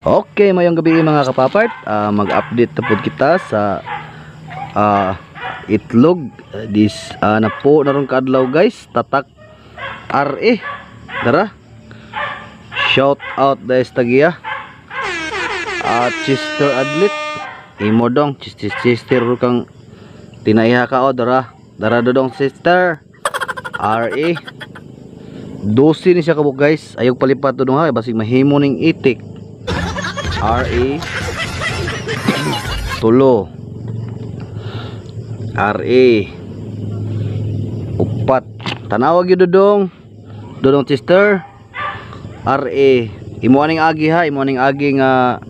Okay, mayong gabi mga kapapart. Mag-update na po kita sa itlog. Na po naron kaadlaw guys. Tatak RE. Dara. Shout out guys tagiya. Chester Adlit. Imo dong Chester kang tinaiha ka o dara. Dara dodong sister. RE. 12 ni siya kabuk guys. Ayog palipat dodong ha basig mahimo ning itik. RE tulo RE upat tanawag yun dodong sister RE imo aning agi ha imo aning agi nga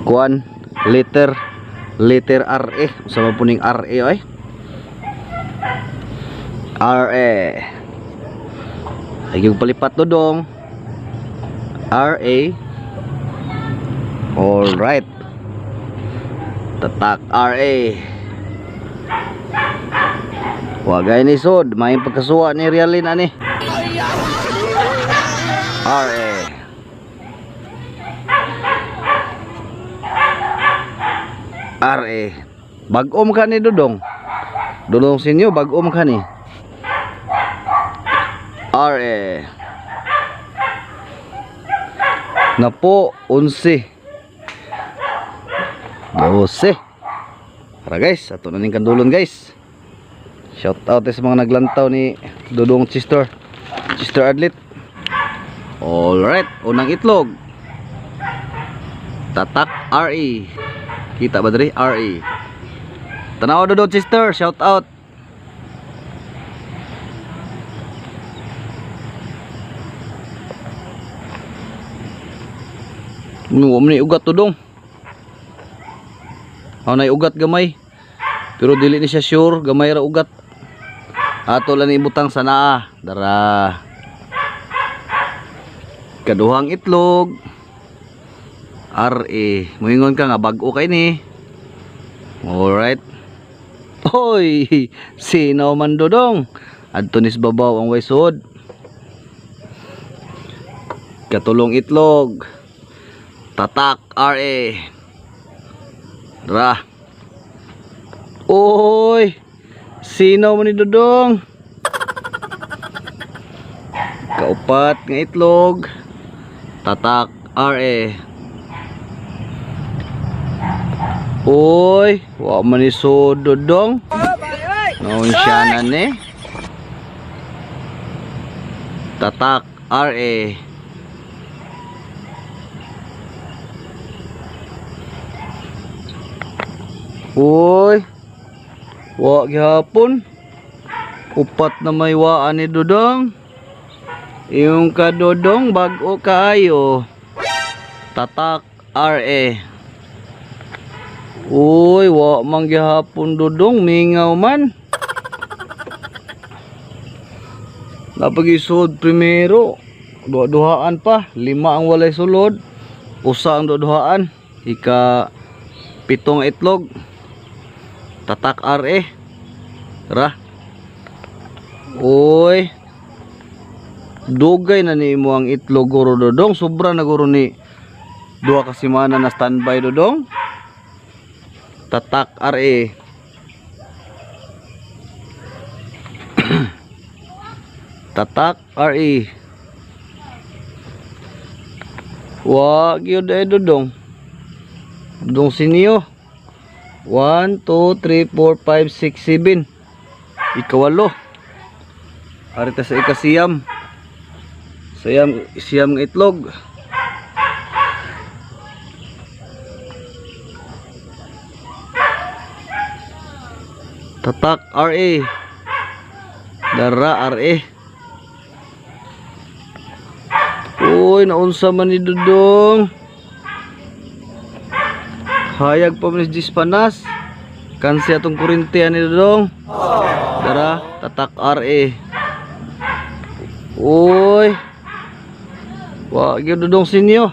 kuan letter RE sama puning RE oy RE ayog palipat dodong RE. Alright. Tatak RA. Wagay ni sod, may pagkasuwa ni Realin ani. RA. RA. Bagom ka ni Dodong. Dodong sinyo bagom ka ni. RA. Napo 11 12. Para guys, ato na ning kandulon guys. Shout out sa mga naglantaw ni Dodong Chester Adlit. Alright, unang itlog. Tatak RE. Kita ba diri? RE. Tanaw Dodong Chester, shout out. Ni ugat Dodong. Nay ugat gamay. Pero dili ni siya sure gamay ra ugat. Ato lang ibutang sa naa. Dara. Kaduhang itlog. RE. Moingon ka nga bag-o kay ni. Alright. Hoy, sino man Dodong? Adto nis babaw ang waysod. Katulong itlog. Tatak RE. Dara. Oy. Sino man ni Dodong? Kaupat nga itlog. Tatak RE. Oy, wa man ni so Dodong. Noon siya na ni. Tatak RE. Uy, wa gihapon. Upat na may waan ni Dodong. Yung ka Dodong bag-o kaayo. Tatak RE. Uy, wa man gihapon Dodong mingaw man. Napagisod primero. Duhaan pa, 5 ang walay sulod. Usa ang duhaan. Ika 7 itlog. Tatak RE. Tara. Uy. Dugay na ni mo ang itlog guro Dodong. Sobra na guro ni 2 ka semana na standby Dodong. Tatak RE. Tatak RE. Wag yun Dodong. Dodong sinyo. 1, 2, 3, 4, 5, 6, 7. Ikawalo. Arita sa ikasiyam. Siyam ng itlog. Tatak RE. Dara RE. Uy, naunsa man ni Dodong. Hayag pa manis dispanas. Kansi atong kurente ani Dodong. Dara, tatak RE. Uy. Wa gyud Dodong sinyo.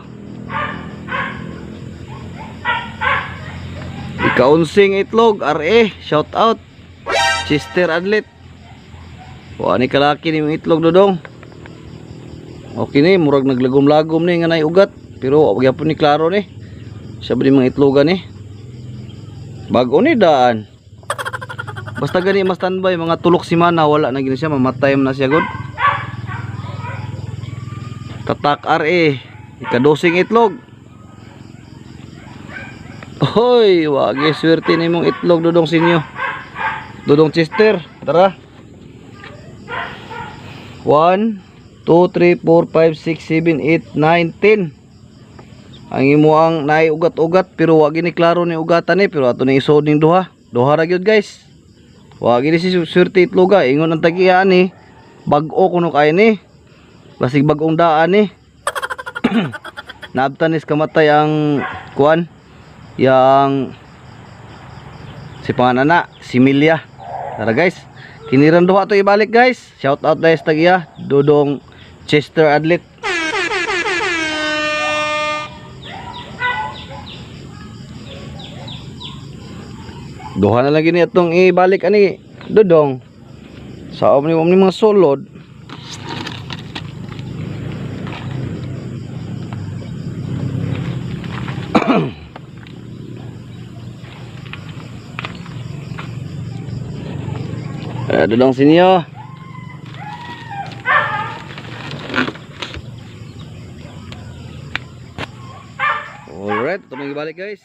Ika-11 itlog RE, shout out. Chester Adlit. Wa ni kalaki ni itlog Dodong. Okay ni, murag naglagom-lagom ni nga nay ugat. Pero gyapon ni klaro ni. Siya ba mga itlogan ni? Bago ni daan. Basta gani mas standby mga tulok simana wala na gini siya mamatay na siya god. Tatak RE ikadosing itlog. Hoy, wagi swerte na imong itlog dudong sinyo. Dudong Chester, tara. 1 2 3 4 5 6 7 8 9 10. Ang imo ang naay ugat-ugat pero wagi ni klaro ni ugatan ni pero ato ni isod ning duha. Duha ra gyud guys. Wagi ni si swerte itloga ingon ang tagian ni bag-o kuno kay ni. Basig bag-ong daan ni. Naabtanis kamatay ang kuan yang si panganana si Milya. Tara guys, kiniran duha to ibalik guys. Shout out guys tagiya dudong Chester Adlet. Duha na lagi ni atong ibalik ani dudong sa omni mga sulod. Dudong sinyo. Alright, ito na ibalik guys.